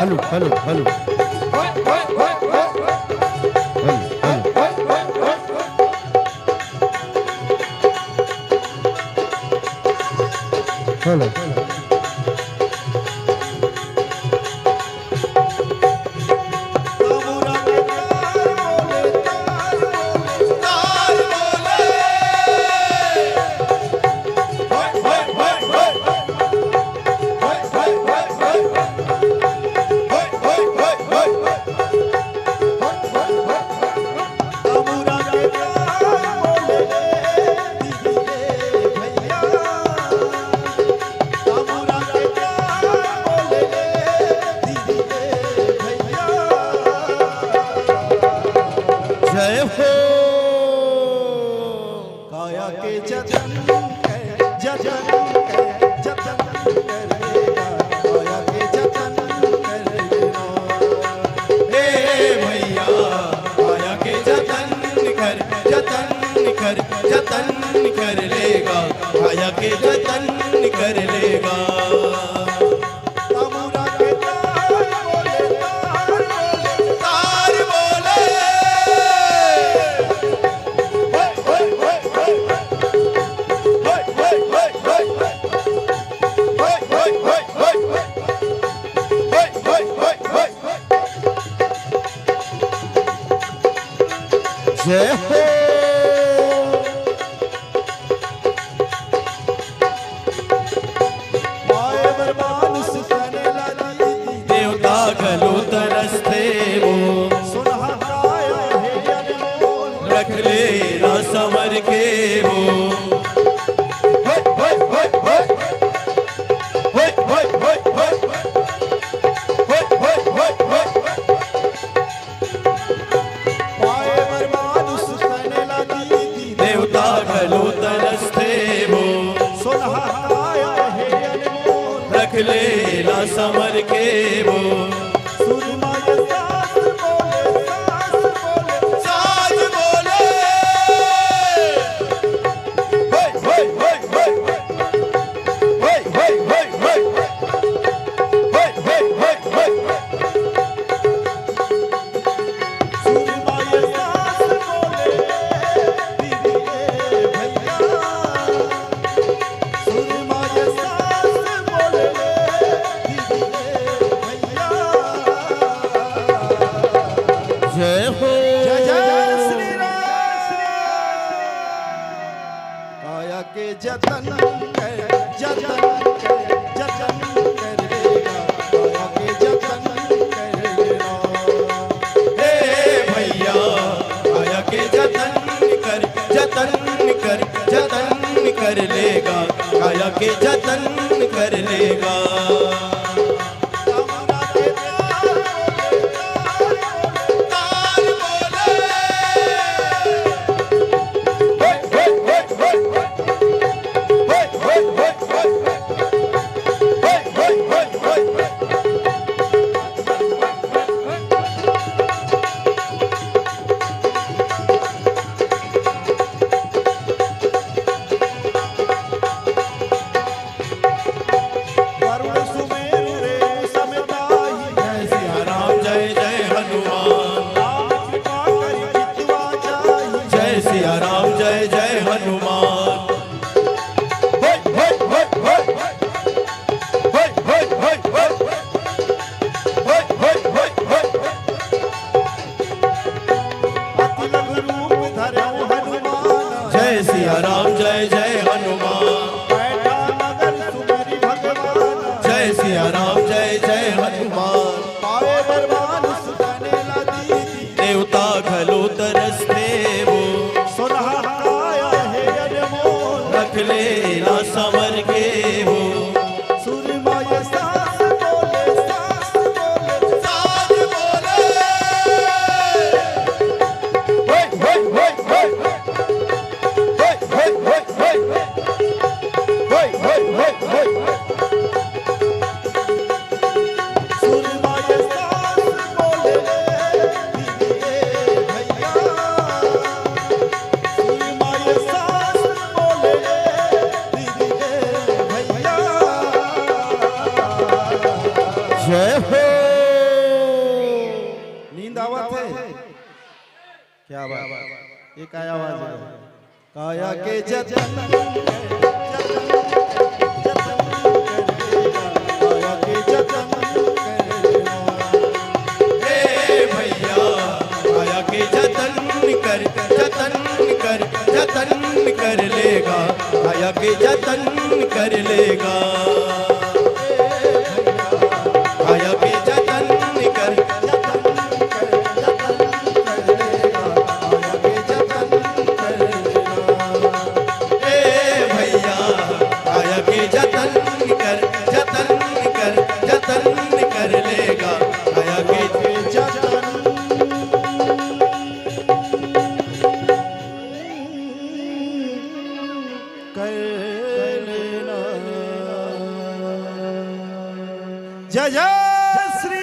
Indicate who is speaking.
Speaker 1: Hello hello hello hello
Speaker 2: काया के जतन जतन जतन करेगा, काया के जतन करेगा।
Speaker 3: हे भैया काया के जतन कर लेगा, काया के जतन कर लेगा।
Speaker 2: तमुरा के तार बोले
Speaker 3: तार बोले
Speaker 1: जय हो
Speaker 2: आए बरमान सुसने लगी,
Speaker 3: देवता गलो तरसते वो
Speaker 2: सुनहा काया है अनमोल।
Speaker 3: रख ले ना संवर के वो
Speaker 2: आए बरमान सुसने लगी,
Speaker 3: देवता गलो तरसते वो
Speaker 2: सुनहा काया है अनमोल।
Speaker 3: रख ले ना संवर के वो
Speaker 2: सुरमा ये सास बोले,
Speaker 3: साज बोले
Speaker 2: सुरमा ये सास बोले, दीदी ए भैया। सुरमा ये सास बोले, दीदी ए भैया।
Speaker 1: जय हो
Speaker 2: जय जय श्री राम। काया के जतन जतन जतन करेगा, काया के जतन करेगा।
Speaker 3: हे भैया काया के जतन कर लेगा, काया के जतन कर लेगा।
Speaker 2: तमुरा के तार बोले, वरुण सुमेरु रेणु समेताई,
Speaker 3: जय सिया राम जय जय हनुमान,
Speaker 2: राम कृपा करि जितवा जाई।
Speaker 3: जय सिया राम जय जय हनुमान।
Speaker 2: अति लघु रूप धरऊ हनुमान,
Speaker 3: जय सिया राम जय जय हनुमान।
Speaker 2: बैठा मगन सुमरि भगवान।
Speaker 3: जय सिया राम जय जय हनुमान।
Speaker 2: पाए बरमान सुतने लगी,
Speaker 3: देवता घलो तरसते वो
Speaker 2: सुनहा काया है अनमोल।
Speaker 3: रख ले ना संवर के वो
Speaker 2: सुरमा ये सास बोले,
Speaker 3: साज बोले
Speaker 2: सुरमा ये सास बोले, दीदी ए भैया। सुरमा ये सास बोले, दीदी ए भैया।
Speaker 1: जय हो
Speaker 2: क्या बात, ये क्या आवाज है? काया के जतन काया के जतन
Speaker 3: ए भैया काया के जतन कर लेगा, काया के जतन कर लेगा, काया के जतन कर ए भैया काया के जतन कर लेगा, काया के
Speaker 2: जतन कर लेना। जय जय श्री